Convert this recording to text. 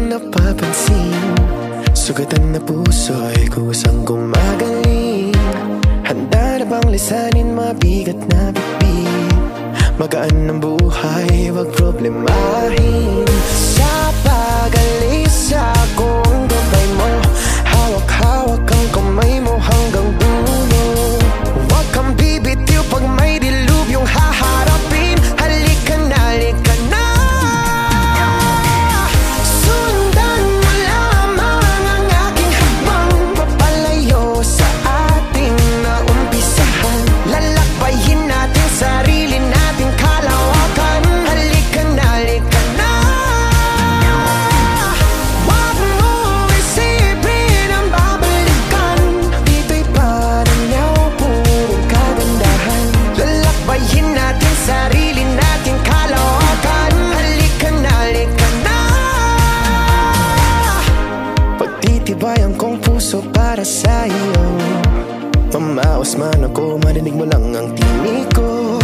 napapansin. Sugatan na puso'y kusang gumagaling. Handa na bang lisanin mabigat na bitbit? Magaan ng buhay, wag problemahin. Sa pag-alis ako ang gabay mo, hawak-hawak ang kamay mo hanggang dulo. Wag kang bibitiw pag may dilubyong haharapin. Halika na, halika na. Sundan mo lamang ang aking habang papalayo sa ating naumpisahan. Lalakbayin natin sarili nating kalawakan. Halika na, halika na. Wag mo isipin ang babalikan. Dito'y paranyaw, purong kagandahan. Lalakbayin natin sarili nating kalawakan. Halika na, halika na. Pagtitibayan kong puso para sa iyo. Mamaos man ako, marinig mo lang ang tinig ko.